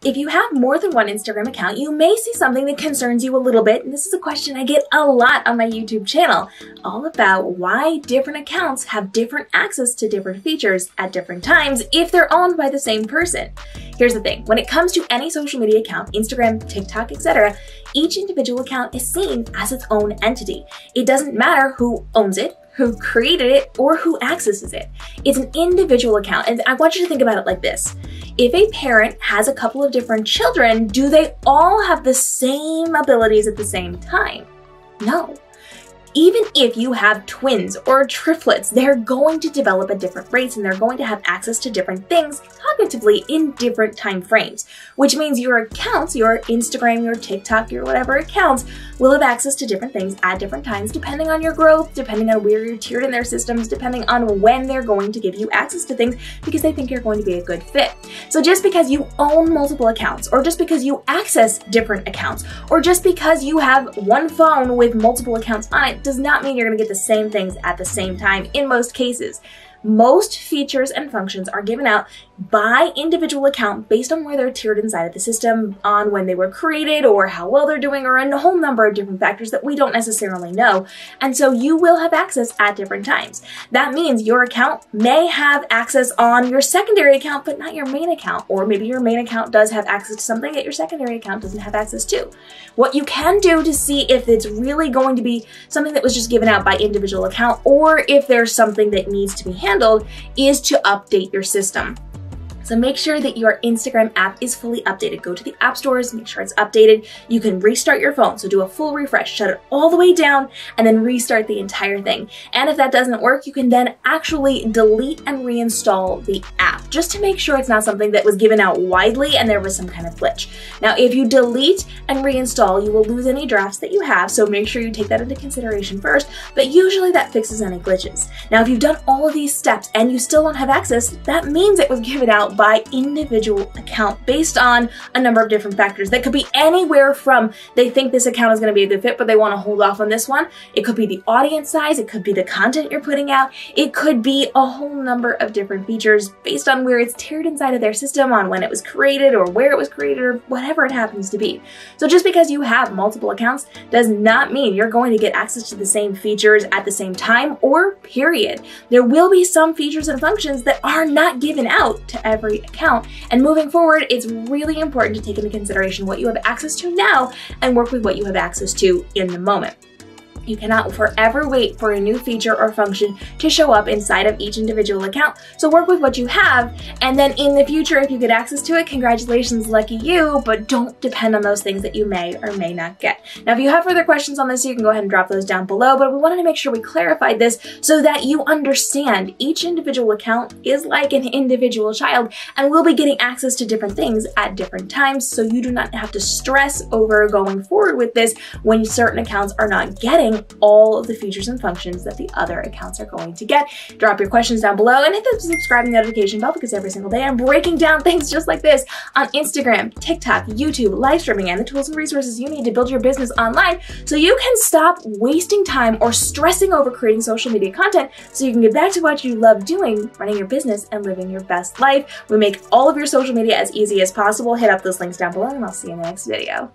if you have more than one Instagram account, you may see something that concerns you a little bit, and this is a question I get a lot on my YouTube channel, all about why different accounts have different access to different features at different times if they're owned by the same person. Here's the thing, when it comes to any social media account, Instagram, TikTok, etc., each individual account is seen as its own entity. It doesn't matter who owns it, who created it, or who accesses it. It's an individual account, and I want you to think about it like this. If a parent has a couple of different children, do they all have the same abilities at the same time? No. Even if you have twins or triplets, they're going to develop at different rates and they're going to have access to different things cognitively in different time frames, which means your accounts, your Instagram, your TikTok, your whatever accounts, will have access to different things at different times depending on your growth, depending on where you're tiered in their systems, depending on when they're going to give you access to things because they think you're going to be a good fit. So just because you own multiple accounts, or just because you access different accounts, or just because you have one phone with multiple accounts on it, does not mean you're going to get the same things at the same time in most cases. Most features and functions are given out by individual account based on where they're tiered inside of the system, on when they were created, or how well they're doing, or a whole number of different factors that we don't necessarily know. And so you will have access at different times. That means your account may have access on your secondary account, but not your main account. Or maybe your main account does have access to something that your secondary account doesn't have access to. What you can do to see if it's really going to be something that was just given out by individual account, or if there's something that needs to be handled, is to update your system. So make sure that your Instagram app is fully updated. Go to the app stores, make sure it's updated. You can restart your phone, so do a full refresh, shut it all the way down, and then restart the entire thing. And if that doesn't work, you can then actually delete and reinstall the app, just to make sure it's not something that was given out widely and there was some kind of glitch. Now, if you delete and reinstall, you will lose any drafts that you have, so make sure you take that into consideration first, but usually that fixes any glitches. Now, if you've done all of these steps and you still don't have access, that means it was given out by individual account based on a number of different factors. That could be anywhere from they think this account is going to be a good fit, but they want to hold off on this one. It could be the audience size. It could be the content you're putting out. It could be a whole number of different features based on where it's tiered inside of their system, on when it was created or where it was created or whatever it happens to be. So just because you have multiple accounts does not mean you're going to get access to the same features at the same time or period. There will be some features and functions that are not given out to every account, and moving forward, it's really important to take into consideration what you have access to now and work with what you have access to in the moment. You cannot forever wait for a new feature or function to show up inside of each individual account, so work with what you have, and then in the future, if you get access to it, congratulations, lucky you, but don't depend on those things that you may or may not get. Now, if you have further questions on this, you can go ahead and drop those down below, but we wanted to make sure we clarified this so that you understand each individual account is like an individual child and will be getting access to different things at different times, so you do not have to stress over going forward with this when certain accounts are not getting all of the features and functions that the other accounts are going to get. Drop your questions down below and hit the subscribe and notification bell, because every single day I'm breaking down things just like this on Instagram, TikTok, YouTube, live streaming, and the tools and resources you need to build your business online so you can stop wasting time or stressing over creating social media content so you can get back to what you love doing, running your business and living your best life. We make all of your social media as easy as possible. Hit up those links down below and I'll see you in the next video.